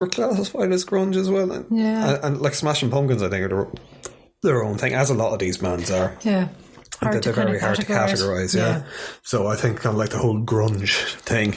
were classified as grunge as well. And like Smashing Pumpkins, I think, are their own thing, as a lot of these bands are. Yeah. They're very hard to categorise, yeah. So I think kind of like the whole grunge thing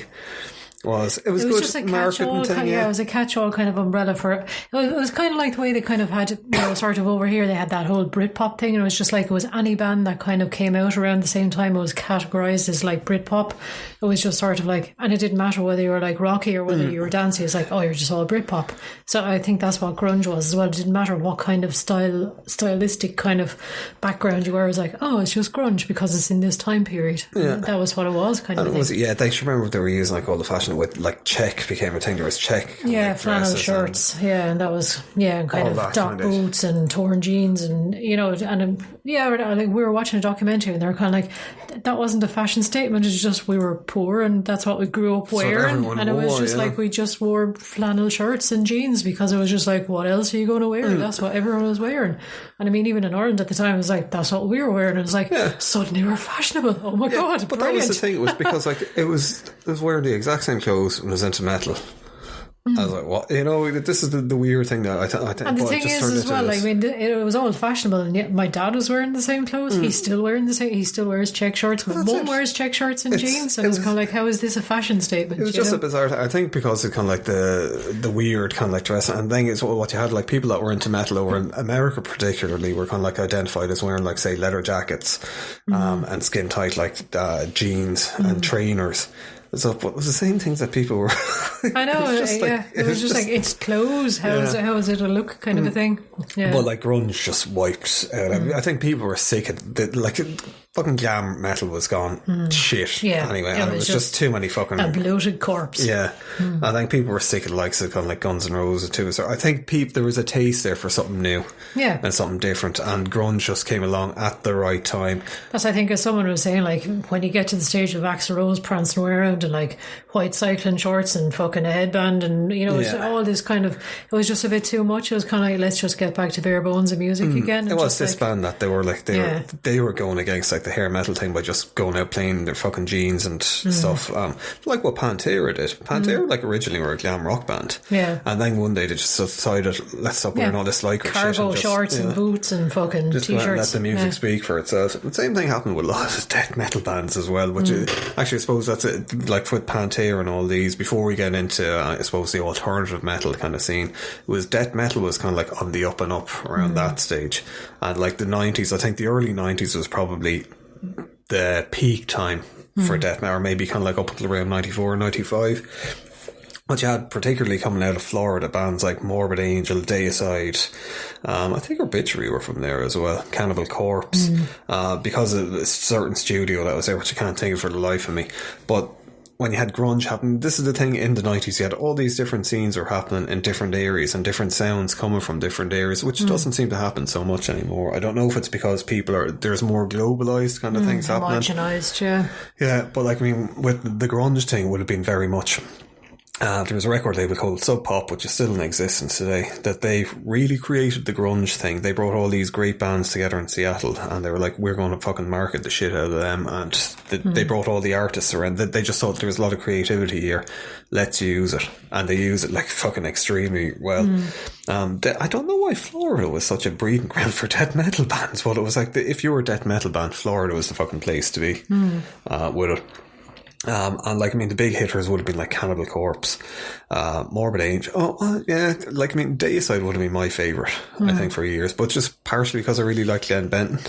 it was good just a marketing thing, it was a catch-all kind of umbrella for it. It was kind of like the way they kind of had, sort of over here they had that whole Britpop thing, and it was just like it was any band that kind of came out around the same time, it was categorised as like Britpop. It was just sort of like, and it didn't matter whether you were like rocky or whether you were dancey. It's like, oh, you're just all Britpop. So I think that's what grunge was as well. It didn't matter what kind of stylistic kind of background you were. It was like, oh, it's just grunge because it's in this time period. Yeah. That was what it was, kind of thing. They should remember they were using like all the fashion with like check became a thing. There was check, like, flannel shirts, and that was and kind of dock boots and torn jeans, and like we were watching a documentary and they were kind of like, that wasn't a fashion statement, it's just we were poor and that's what we grew up wearing, and it was just like we just wore flannel shirts and jeans because it was just like, what else are you going to wear? That's what everyone was wearing. And I mean, even in Ireland at the time, it was like, that's what we were wearing. It was like, suddenly we're fashionable. Oh my god! But brilliant. That was the thing. It was because like it was wearing the exact same clothes when it was into metal. I was like, what? This is the weird thing that I think. And the thing is as well, I mean, it was all fashionable, and yet my dad was wearing the same clothes. He's still wearing the same. He still wears check shirts. My mum wears check shirts and jeans. And it's kind of like, how is this a fashion statement? It was just a bizarre thing. I think because it's kind of like the weird kind of like dress. And then it's what you had, like people that were into metal over in America particularly were kind of like identified as wearing like, say, leather jackets and skin tight like jeans and trainers. So it was the same things that people were. I know, it was just like, it's clothes. How is it a look kind of a thing? Yeah. But like grunge just wiped out. I think people were sick of like fucking glam metal was gone shit. Yeah. Anyway, and it was just too many fucking a bloated corpse. Yeah. I think people were sick of the likes of kind of like Guns N' Roses too. So I think there was a taste there for something new. Yeah. And something different, and grunge just came along at the right time. That's, I think, as someone was saying, like when you get to the stage of Axl Rose prancing around in like white cycling shorts and fucking a headband, and it's all this kind of, it was just a bit too much. It was kind of like, let's just get back to bare bones of music again. It was this band that they were like they were going against like the hair metal thing by just going out playing their fucking jeans and stuff, like what Pantera did. Pantera like originally were a glam rock band, and then one day they just decided, let's stop wearing all this lycra cargo shit, shorts and boots and fucking just t-shirts. Let the music speak for itself. The same thing happened with a lot of death metal bands as well, which is, actually I suppose that's it, like with Pantera and all these, before we get into I suppose the alternative metal kind of scene, it was death metal was kind of like on the up and up around that stage. And like the 90s, I think the early 90s was probably the peak time for death metal, or maybe kind of like up until around 94, 95. But you had particularly coming out of Florida bands like Morbid Angel, Deicide, I think Obituary were from there as well, Cannibal Corpse, because of a certain studio that was there, which I can't think of for the life of me. But when you had grunge happen, this is the thing, in the 90s you had all these different scenes were happening in different areas and different sounds coming from different areas, which doesn't seem to happen so much anymore. I don't know if it's because there's more globalised kind of things happening. Homogenised, yeah, but like, I mean, with the grunge thing, it would have been very much there was a record label called Sub Pop, which is still in existence today, that they really created the grunge thing. They brought all these great bands together in Seattle, and they were like, we're going to fucking market the shit out of them. And they brought all the artists around. They just thought there was a lot of creativity here. Let's use it. And they use it like fucking extremely well. I don't know why Florida was such a breeding ground for death metal bands, but it was like, if you were a death metal band, Florida was the fucking place to be with it. And like, I mean, the big hitters would have been like Cannibal Corpse, Morbid Angel. Like, I mean, Deicide would have been my favourite, I think, for years, but just partially because I really like Glenn Benton,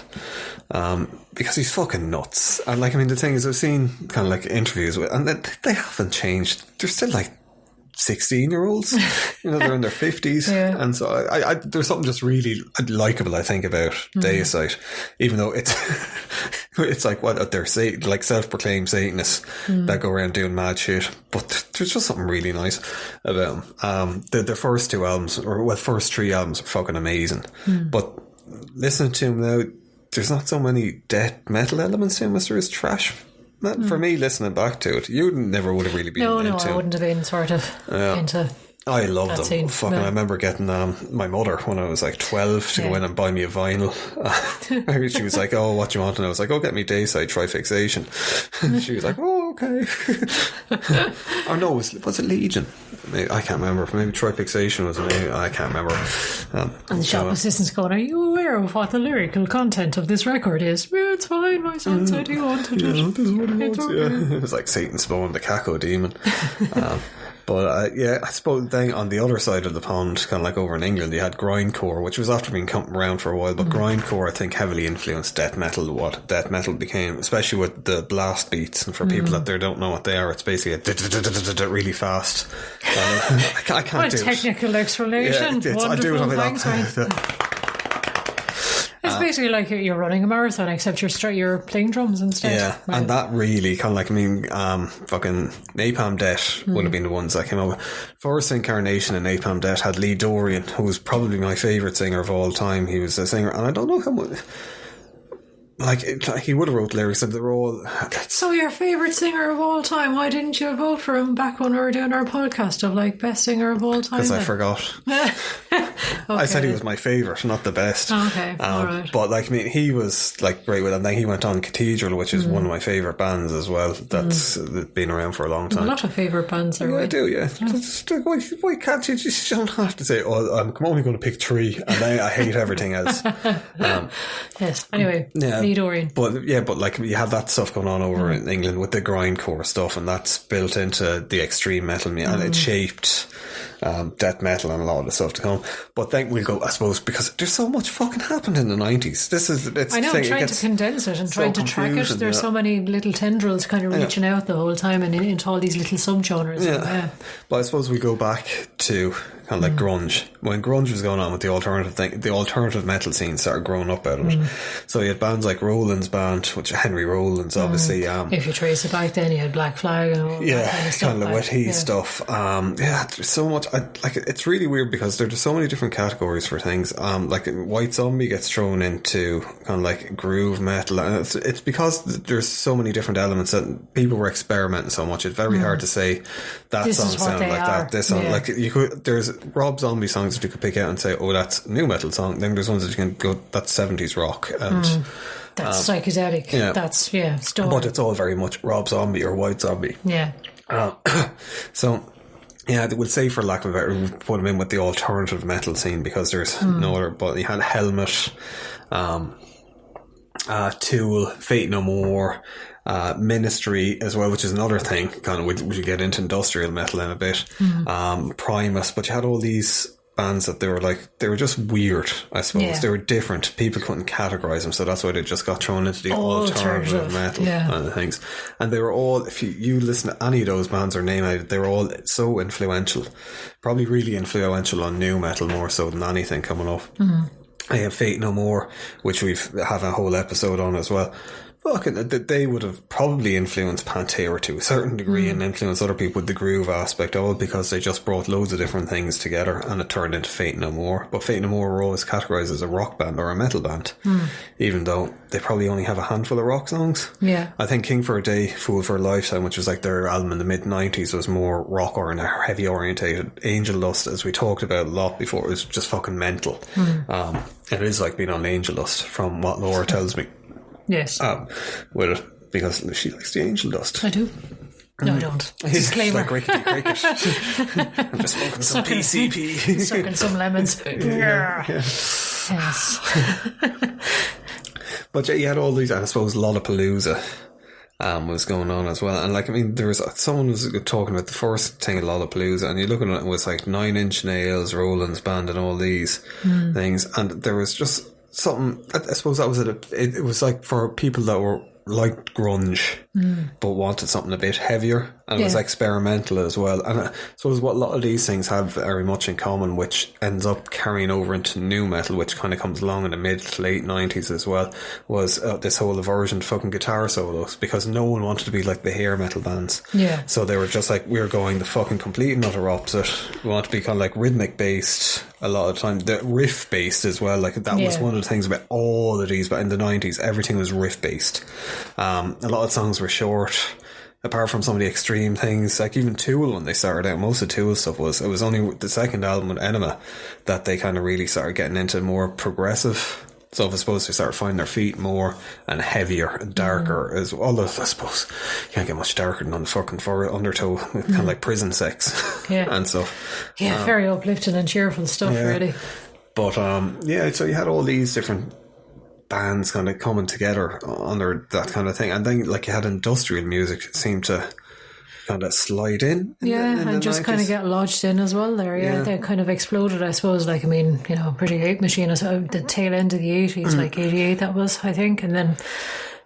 because he's fucking nuts. And like, I mean, the thing is, I've seen kind of like interviews with, and they haven't changed. They're still like 16-year-olds, they're in their 50s, and so I there's something just really likeable, I think, about Deicide, even though it's like what they're saying, like self-proclaimed Satanists that go around doing mad shit, but there's just something really nice about them. Their first two albums, first three albums, are fucking amazing, but listening to them now, there's not so many death metal elements to them as there is trash. For me, listening back to it, you never would have really been into it. No, I wouldn't have been sort of into. I loved them. Scene. Fucking, I remember getting my mother when I was like 12 to go in and buy me a vinyl. She was like, "Oh, what do you want?" And I was like, "Oh, get me Deicide Trifixation." She was like, "Oh, okay. Or no, was it Legion? I can't remember. Maybe Troy Fixation was the name. I can't remember. And the shop assistant's going, are you aware of what the lyrical content of this record is? Yeah, it's fine. My son said he wanted it. This is what he wants, It was like Satan spawned the Caco demon. But I suppose then on the other side of the pond, kind of like over in England, you had grindcore, which was after being coming around for a while, but grindcore I think heavily influenced death metal, what death metal became, especially with the blast beats. And for people that don't know what they are, it's basically a really fast. I can't do it. Technical explanation. Yeah, I do it on It's basically like you're running a marathon, except you're playing drums instead. Yeah, right. And that really kind of like, fucking Napalm Death would have been the ones that came up. First incarnation in Napalm Death had Lee Dorian, who was probably my favourite singer of all time. He was a singer, and I don't know how much. Like he would have wrote lyrics and they're all... So your favourite singer of all time, why didn't you vote for him back when we were doing our podcast of like best singer of all time? Because I forgot. Okay. I said he was my favourite, not the best. Okay, alright. But like, he was like great with it. And then he went on Cathedral, which is one of my favourite bands as well. That's been around for a long time. A lot of favourite bands are I do, yeah. Why can't you just don't have to say, I'm only going to pick 3 and then I hate everything else. Yes, anyway. Yeah. Lee Dorian. But like you have that stuff going on over in England with the grindcore stuff, and that's built into the extreme metal, and it shaped death metal and a lot of the stuff to come. But then we'll go, I suppose, because there's so much fucking happened in the 90s. I know, trying to condense it and trying to track it. There's so many little tendrils kind of reaching out the whole time and into all these little subgenres. Yeah. But I suppose we go back to kind of like grunge. When grunge was going on with the alternative thing, the alternative metal scene started growing up out of it. So you had bands like Roland's band, which Henry Rollins, obviously. If you trace it back then, you had Black Flag and all that kind of stuff. Kind of the Wet Heat stuff. There's so much. It's really weird because there's so many different categories for things. Like White Zombie gets thrown into kind of like groove metal, and it's because there's so many different elements that people were experimenting so much. It's very hard to say that this song sounded like that. This song, like you could. There's Rob Zombie songs that you could pick out and say, oh, that's a new metal song. Then there's ones that you can go, that's 70s rock, and that's psychedelic. Yeah. That's story. But it's all very much Rob Zombie or White Zombie. Yeah. So. Yeah, we'll say for lack of a better, we'll put them in with the alternative metal scene because there's no other. But you had Helmet, Tool, Fate No More, Ministry as well, which is another thing. Kind of, we get into industrial metal in a bit. Primus, but you had all these bands that they were just weird, I suppose. Yeah. They were different. People couldn't categorize them, so that's why they just got thrown into the alternative metal kind of things. And they were all, if you listen to any of those bands or name it, they were all so influential. Probably really influential on new metal more so than anything coming up. I have Fate No More, which we've have a whole episode on as well. They would have probably influenced Pantera to a certain degree and influenced other people with the groove aspect, all because they just brought loads of different things together and it turned into Fate No More. But Fate No More were always categorised as a rock band or a metal band, even though they probably only have a handful of rock songs. Yeah. I think King for a Day, Fool for a Lifetime, which was like their album in the mid-90s, was more rock or heavy orientated. Angel Dust, as we talked about a lot before, was just fucking mental. It is like being on Angel Dust from what Laura tells me. Yes. With it, because she likes the angel dust. I do. No, I don't. Disclaimer. Like crickety cricket. I'm just smoking some PCP. Sucking some lemons. Yes. But yeah, you had all these, and I suppose Lollapalooza was going on as well. And like, I mean, there was someone was talking about the first thing at Lollapalooza, and you look at it, it was like 9 Inch Nails, Roland's band, and all these things. And there was just something, I suppose that was it was like for people that were liked grunge but wanted something a bit heavier, and it was experimental as well. And I suppose what a lot of these things have very much in common, which ends up carrying over into new metal, which kind of comes along in the mid to late 90s as well, was this whole aversion to fucking guitar solos, because no one wanted to be like the hair metal bands. So they were just like, we're going the fucking complete and utter opposite. We want to be kind of like rhythmic based a lot of the time, the riff based as well. Like that was one of the things about all of these, but in the 90s everything was riff based. A lot of songs were short, apart from some of the extreme things. Like even Tool, when they started out, most of Tool's stuff it was only the second album with Enema that they kind of really started getting into more progressive So I suppose they started finding their feet more and heavier and darker as well. Although I suppose you can't get much darker than on the fucking undertow, kind of like prison sex and stuff. Yeah, very uplifting and cheerful stuff, really. But so you had all these different bands kind of coming together under that kind of thing, and then like you had industrial music seemed to kind of slide in and just 90s. kind of get lodged in as well there. They kind of exploded, I suppose. Like, I mean, you know, Pretty Hate Machine is the tail end of the 80s, like 88 that was, I think, and then,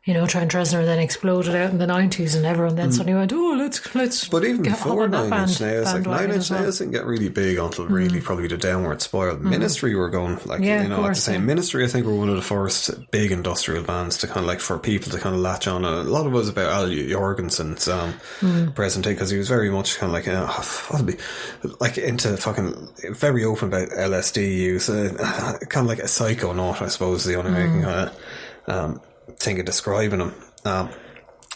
you know, Trent Reznor then exploded out in the 90s, and everyone then suddenly went, oh, let's but even before Nine Inch Nails, like 9 Inch Nails didn't get really big until really probably the Downward Spiral. Ministry were going, like, you know, at the same Ministry, I think, were one of the first big industrial bands to kind of like, for people to kind of latch on. And a lot of it was about Al Jorgensen's presentation, because he was very much kind of like, like into fucking, very open about LSD use, kind of like a psychonaut, I suppose, is the only way you can kind of think of describing him. And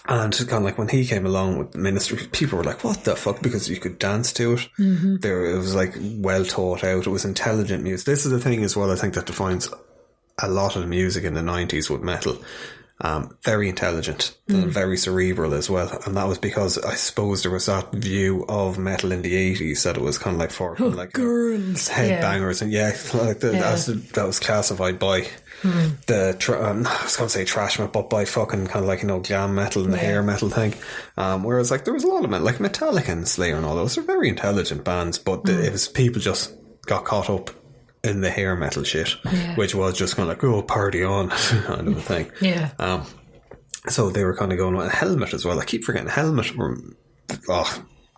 kind of like when he came along with Ministry, people were like, what the fuck? Because you could dance to it. It was like well thought out. It was intelligent music. This is the thing as well, I think, that defines a lot of the music in the 90s with metal. Very intelligent and very cerebral as well. And that was because I suppose there was that view of metal in the 80s that it was kind of like for like girls, headbangers, and that was classified by I was going to say trash metal, but by fucking kind of like, you know, glam metal and the hair metal thing. Whereas like there was a lot of metal, like Metallica and Slayer and all those are very intelligent bands, but it was people just got caught up in the hair metal shit, which was just kind of like, oh, party on kind of a thing. So they were kind of going with Helmet as well. I keep forgetting Helmet were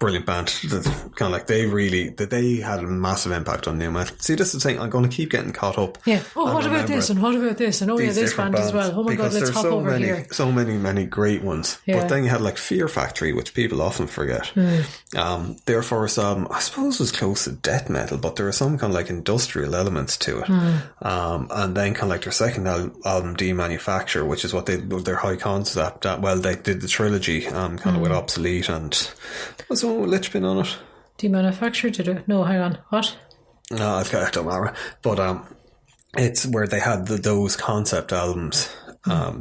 brilliant band. Kind of like they had a massive impact on new metal. See, this is the thing, I'm going to keep getting caught up. What about this and what about this, and this band as well. Oh my god, let's hop over here. So many great ones. But then you had like Fear Factory, which people often forget. Their first album, I suppose, was close to death metal, but there were some kind of like industrial elements to it. And then kind of like their second album, Demanufacture, which is what their high concept. They did the trilogy kind of with Obsolete, and was the one with Lichpin on it. Demanufacture, did it? No, hang on. What? No, I don't matter. But it's where they had those concept albums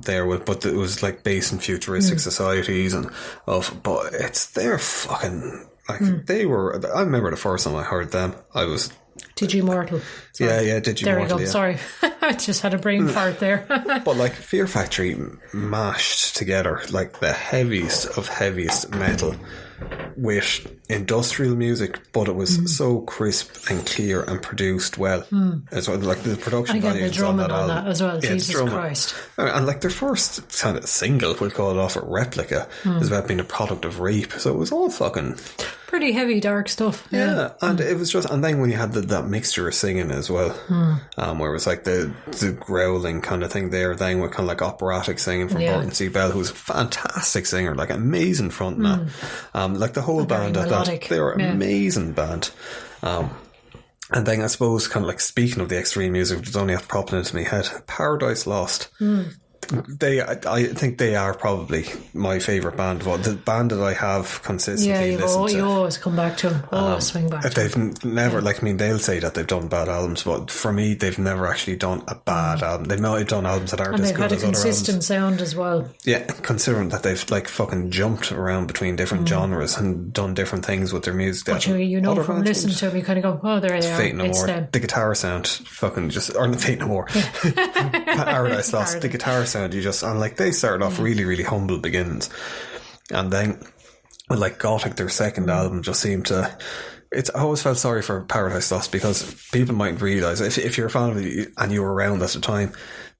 there with, but it was like based in futuristic societies and but it's their fucking like they were. I remember the first time I heard them, I was Digi Mortal. Digi there Mortal. We go. Sorry, I just had a brain fart there. But like Fear Factory mashed together like the heaviest of heaviest metal with industrial music, but it was so crisp and clear and produced well as well. Like the production and again, value the drumming on that as well. Jesus Christ! And like their first kind of single, we'll call it off, at Replica, is about being a product of rape. So it was all fucking pretty heavy, dark stuff. And it was just, and then when you had that mixture of singing as well, where it was like the growling kind of thing there, then with kind of like operatic singing from Burton C. Bell, who's a fantastic singer, like amazing frontman. Like the whole band at that, they were an amazing band. And then I suppose kind of like speaking of the extreme music, which only have to pop into my head, Paradise Lost. I think they are probably my favourite band. Well, the band that I have consistently listened to. You always come back to them. Swing back to them. They've never, like, I mean, they'll say that they've done bad albums, but for me, they've never actually done a bad album. They might have done albums that aren't as good as other albums. And they've had a consistent sound as well. Yeah, considering that they've, like, fucking jumped around between different genres and done different things with their music. But you know from listening to them, you kind of go, oh, there they are. Fate No More. The guitar sound, fucking just, or Fate No More. Paradise Lost. The guitar sound, and like they started off really, really humble beginnings, and then with like Gothic, their second album just seemed to. I always felt sorry for Paradise Lost because people mightn't realise if you're a fan of it and you were around at the time,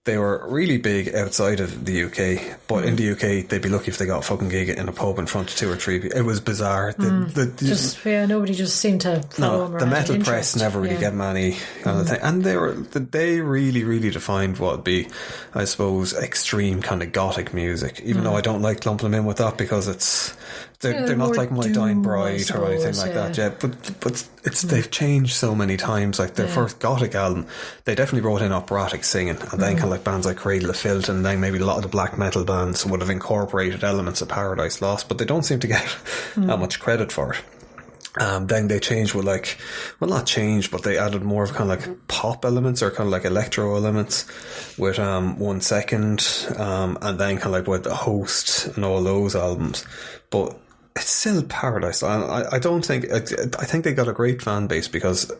they were really big outside of the UK, but in the UK they'd be lucky if they got a fucking gig in a pub in front of 2 or 3 people. It was bizarre. Nobody just seemed to follow them around. The metal press never really get many kind of thing, and they really, really defined what would be, I suppose, extreme kind of gothic music. Even though I don't like lumping them in with that because they're not like My Dying Bride or anything like that. Yeah, but they've changed so many times. Like their first Gothic album, they definitely brought in operatic singing, and then kind of like bands like Cradle of Filth, and then maybe a lot of the black metal bands would have incorporated elements of Paradise Lost, but they don't seem to get that much credit for it. Then they changed with like, well, not changed, but they added more of kind of like pop elements or kind of like electro elements with 1 Second, and then kind of like with the Host and all those albums. But it's still Paradise. I don't think, I think they got a great fan base because